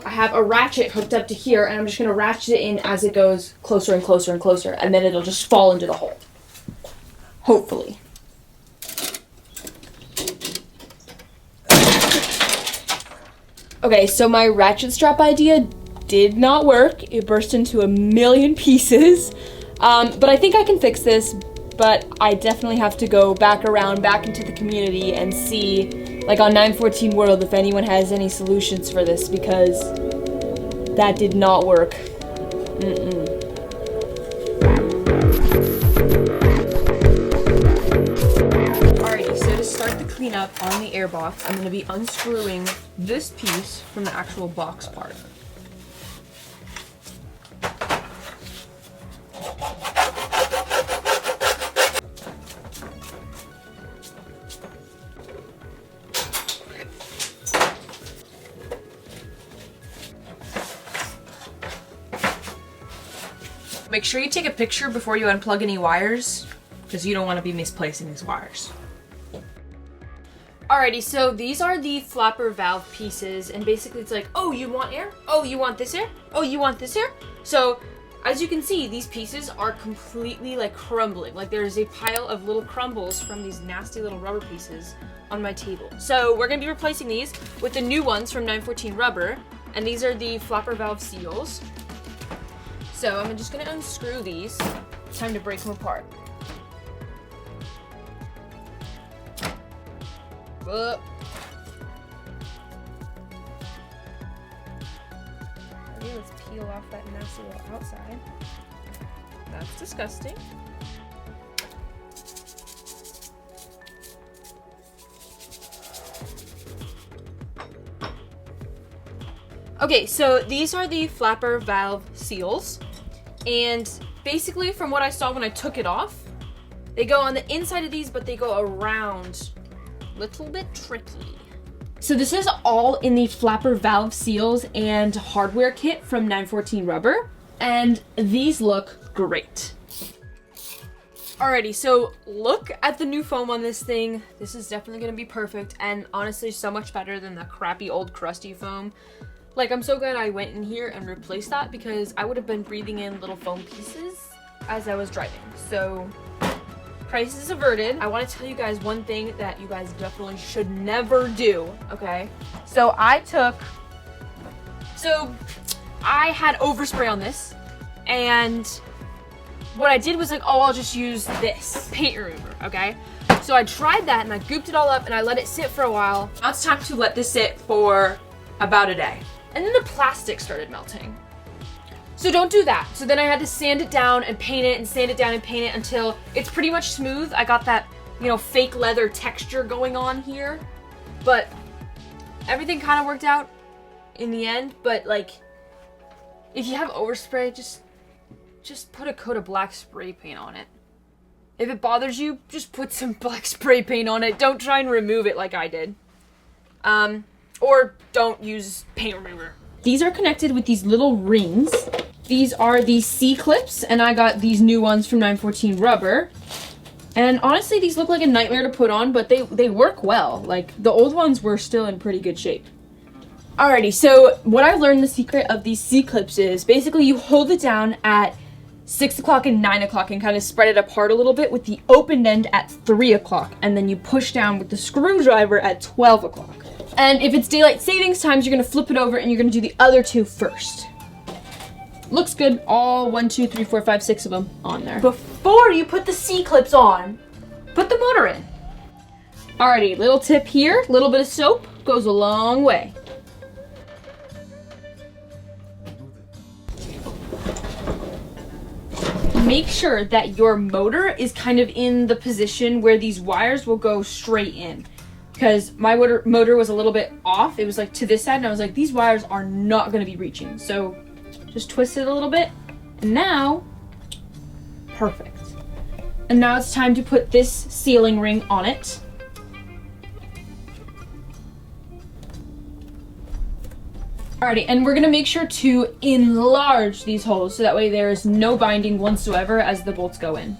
I have a ratchet hooked up to here, and I'm just gonna ratchet it in as it goes closer and closer and closer, and then it'll just fall into the hole. Hopefully. Okay, so my ratchet strap idea did not work. It burst into a million pieces. But I think I can fix this, but I definitely have to go back into the community and see, like on 914 World, if anyone has any solutions for this, because that did not work. Alrighty, so to start the cleanup on the Airbox, I'm going to be unscrewing this piece from the actual box part. Make sure you take a picture before you unplug any wires, because you don't want to be misplacing these wires. Alrighty, so these are the flapper valve pieces, and basically it's like, oh, you want air? Oh, you want this air? Oh, you want this air? So, as you can see, these pieces are completely like crumbling. Like there's a pile of little crumbles from these nasty little rubber pieces on my table. So we're gonna be replacing these with the new ones from 914 Rubber, and these are the flapper valve seals. So I'm just gonna unscrew these. It's time to break them apart. Ready, let's peel off that nasty little outside. That's disgusting. Okay, so these are the flapper valve seals. And basically from what I saw when I took it off, they go on the inside of these, but they go around. Little bit tricky. So this is all in the flapper valve seals and hardware kit from 914 Rubber, and these look great. Alrighty, so look at the new foam on this thing. This is definitely gonna be perfect, and honestly so much better than the crappy old crusty foam. Like, I'm so glad I went in here and replaced that, because I would have been breathing in little foam pieces as I was driving. So, crisis averted. I want to tell you guys one thing that you guys definitely should never do, okay? So, I had overspray on this, and what I did was like, oh, I'll just use this paint remover, okay? So I tried that, and I gooped it all up, and I let it sit for a while. Now it's time to let this sit for about a day. And then the plastic started melting. So don't do that. So then I had to sand it down and paint it, and sand it down and paint it until it's pretty much smooth. I got that, you know, fake leather texture going on here. But everything kind of worked out in the end. But like, if you have overspray, just put a coat of black spray paint on it. If it bothers you, just put some black spray paint on it. Don't try and remove it like I did. Or don't use paint remover. These are connected with these little rings. These are the C-clips, and I got these new ones from 914 Rubber. And honestly, these look like a nightmare to put on, but they work well. Like, the old ones were still in pretty good shape. Alrighty, so what I learned the secret of these C-clips is, basically you hold it down at 6 o'clock and 9 o'clock and kind of spread it apart a little bit with the open end at 3 o'clock. And then you push down with the screwdriver at 12 o'clock. And if it's daylight savings times, you're gonna flip it over and you're gonna do the other two first. Looks good, all 1, 2, 3, 4, 5, 6 of them on there. Before you put the C-clips on, put the motor in. Alrighty, little tip here, little bit of soap goes a long way. Make sure that your motor is kind of in the position where these wires will go straight in. Because my motor was a little bit off. It was like to this side, and I was like, these wires are not going to be reaching. So just twist it a little bit. And now, perfect. And now it's time to put this sealing ring on it. Alrighty, and we're going to make sure to enlarge these holes so that way there is no binding whatsoever as the bolts go in.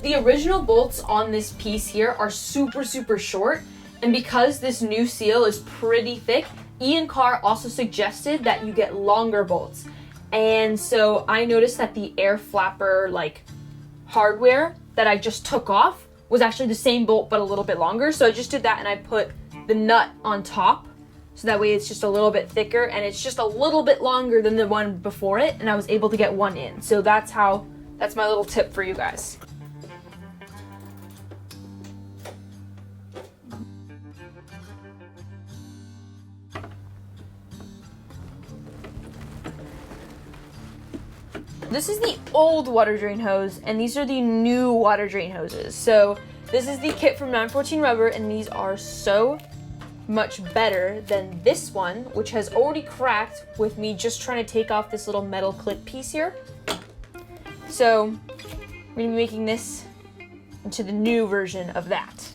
The original bolts on this piece here are super, super short, And because this new seal is pretty thick, Ian Carr also suggested that you get longer bolts. And so I noticed that the air flapper like hardware that I just took off was actually the same bolt but a little bit longer. So I just did that and I put the nut on top. So that way it's just a little bit thicker and it's just a little bit longer than the one before it. And I was able to get one in. So that's my little tip for you guys. This is the old water drain hose, and these are the new water drain hoses. So this is the kit from 914 Rubber, and these are so much better than this one, which has already cracked with me just trying to take off this little metal clip piece here. So we're gonna be making this into the new version of that.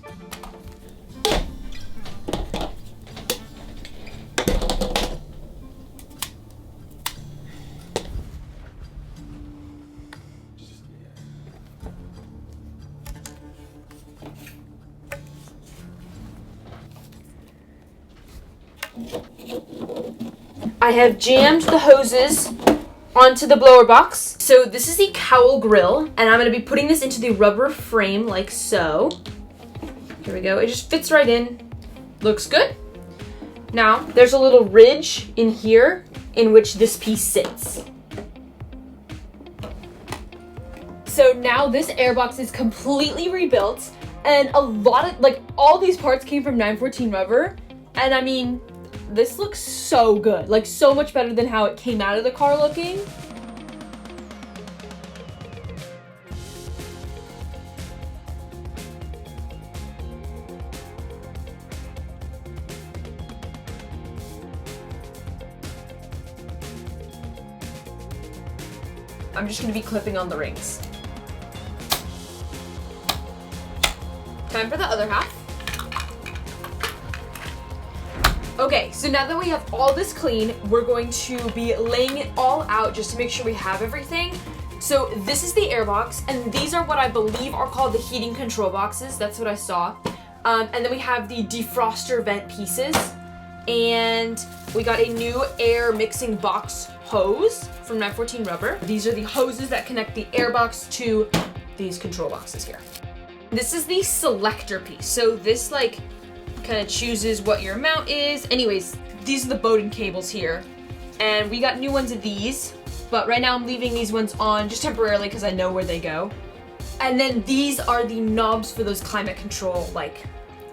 I have jammed the hoses onto the blower box. So this is the cowl grill, and I'm going to be putting this into the rubber frame like so. Here we go. It just fits right in. Looks good. Now, there's a little ridge in here in which this piece sits. So now this airbox is completely rebuilt, and a lot of, like, all these parts came from 914 Rubber, and I mean, this looks so good, like so much better than how it came out of the car looking. I'm just gonna be clipping on the rings. Time for the other half. Okay, so now that we have all this clean, we're going to be laying it all out just to make sure we have everything. So this is the airbox, and these are what I believe are called the heating control boxes. That's what I saw. And then we have the defroster vent pieces, and we got a new air mixing box hose from 914 Rubber. These are the hoses that connect the airbox to these control boxes here. This is the selector piece. So this like kind of chooses what your mount is. Anyways, these are the Bowden cables here, and we got new ones of these, but right now I'm leaving these ones on just temporarily because I know where they go. And then these are the knobs for those climate control like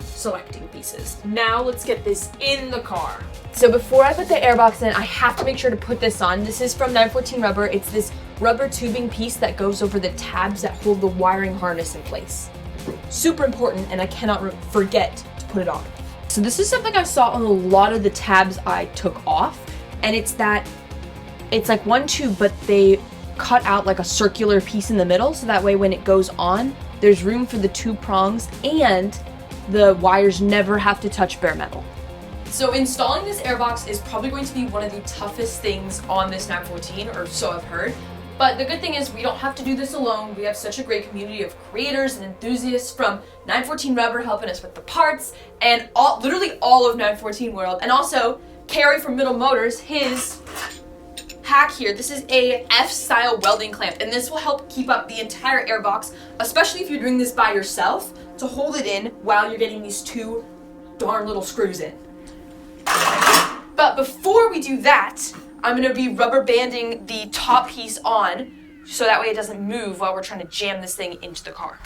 selecting pieces. Now let's get this in the car. So before I put the airbox in, I have to make sure to put this on. This is from 914 Rubber. It's this rubber tubing piece that goes over the tabs that hold the wiring harness in place. Super important, and I cannot forget to put it on. So this is something I saw on a lot of the tabs I took off, and it's like one tube, but they cut out like a circular piece in the middle, so that way when it goes on, there's room for the two prongs and the wires never have to touch bare metal. So installing this airbox is probably going to be one of the toughest things on this 914, or so I've heard. But the good thing is we don't have to do this alone. We have such a great community of creators and enthusiasts from 914 Rubber helping us with the parts, and literally all of 914 World. And also Carrie from Middle Motors, his hack here. This is a F-style welding clamp, and this will help keep up the entire airbox, especially if you're doing this by yourself, to hold it in while you're getting these two darn little screws in. But before we do that, I'm going to be rubber banding the top piece on so that way it doesn't move while we're trying to jam this thing into the car.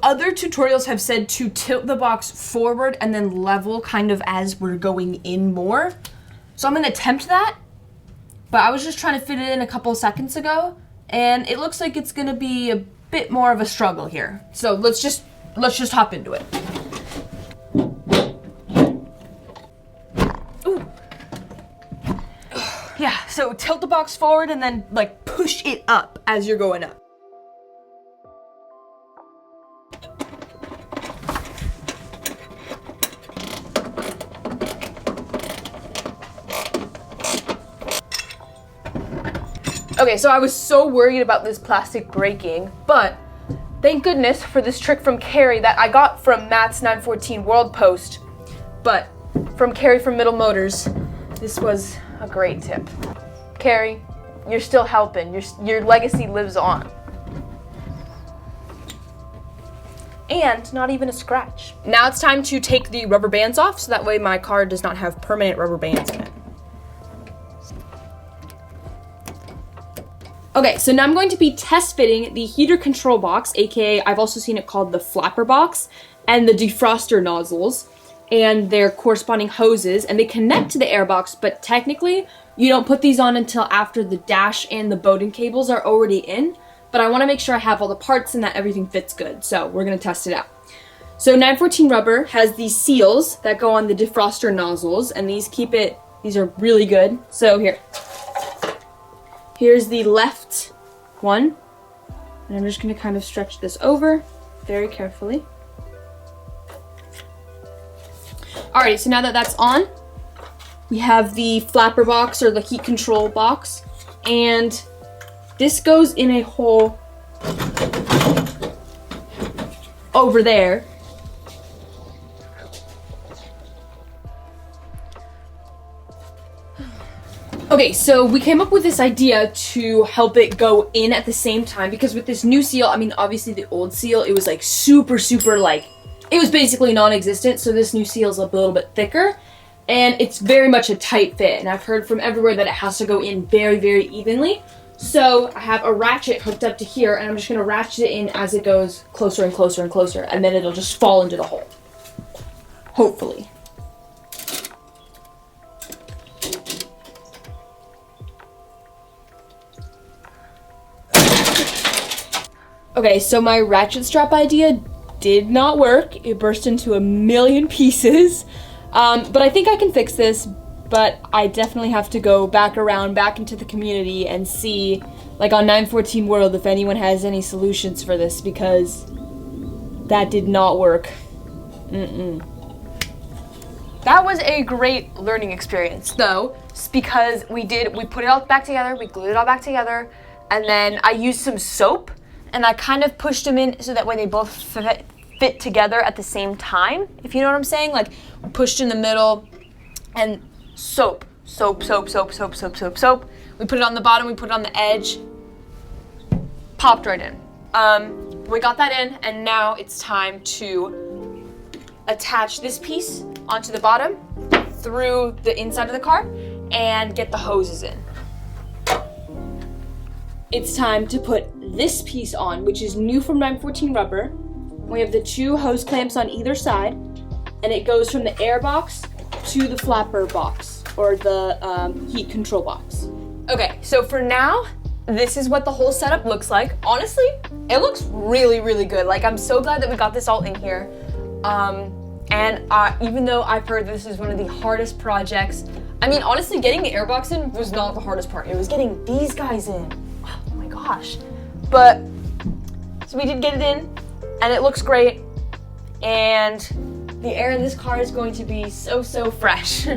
Other tutorials have said to tilt the box forward and then level kind of as we're going in more. So I'm going to attempt that, but I was just trying to fit it in a couple seconds ago, and it looks like it's going to be a bit more of a struggle here. So let's just hop into it. Ooh. Yeah, so tilt the box forward and then like push it up as you're going up. Okay, so I was so worried about this plastic breaking, but thank goodness for this trick from Carrie that I got from Matt's 914 World Post, but from Carrie from Middle Motors, this was a great tip. Carrie, you're still helping. Your legacy lives on. And not even a scratch. Now it's time to take the rubber bands off, so that way my car does not have permanent rubber bands in it. Okay, so now I'm going to be test fitting the heater control box, aka I've also seen it called the flapper box, and the defroster nozzles, and their corresponding hoses, and they connect to the airbox, but technically you don't put these on until after the dash and the Bowden cables are already in, but I want to make sure I have all the parts and that everything fits good, so we're going to test it out. So 914 rubber has these seals that go on the defroster nozzles, and these are really good. So here's the left one, and I'm just going to kind of stretch this over very carefully. Alright, so now that that's on, we have the flapper box or the heat control box, and this goes in a hole over there. Okay, so we came up with this idea to help it go in at the same time, because with this new seal, I mean, obviously the old seal, it was like super like, it was basically non-existent, so this new seal is a little bit thicker, and it's very much a tight fit, and I've heard from everywhere that it has to go in very evenly. So I have a ratchet hooked up to here, and I'm just gonna ratchet it in as it goes closer and closer and closer, and then it'll just fall into the hole. Hopefully. Okay, so my ratchet strap idea did not work. It burst into a million pieces, but I think I can fix this. But I definitely have to go back into the community and see, like on 914 World, if anyone has any solutions for this, because that did not work. That was a great learning experience, though, because we put it all back together, we glued it all back together, and then I used some soap, and I kind of pushed them in so that way they both fit together at the same time, if you know what I'm saying? Like, pushed in the middle, and soap. We put it on the bottom, we put it on the edge. Popped right in. We got that in, and now it's time to attach this piece onto the bottom through the inside of the car and get the hoses in. It's time to put this piece on, which is new from 914 rubber. We have the 2 hose clamps on either side, and it goes from the airbox to the flapper box, or the heat control box. Okay, so for now, this is what the whole setup looks like. Honestly, it looks really good. Like, I'm so glad that we got this all in here. And even though I've heard this is one of the hardest projects, I mean, honestly, getting the airbox in was not the hardest part. It was getting these guys in. Oh my gosh. But, so we did get it in, and it looks great. And the air in this car is going to be so fresh.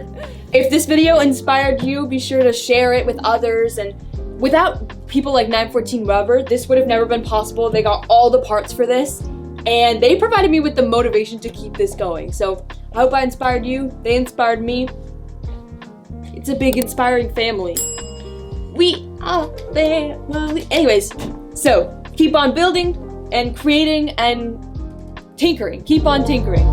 If this video inspired you, be sure to share it with others. And without people like 914 Rubber, this would have never been possible. They got all the parts for this, and they provided me with the motivation to keep this going. So I hope I inspired you. They inspired me. It's a big inspiring family. We are family. Anyways, so keep on building and creating and tinkering. Keep on tinkering.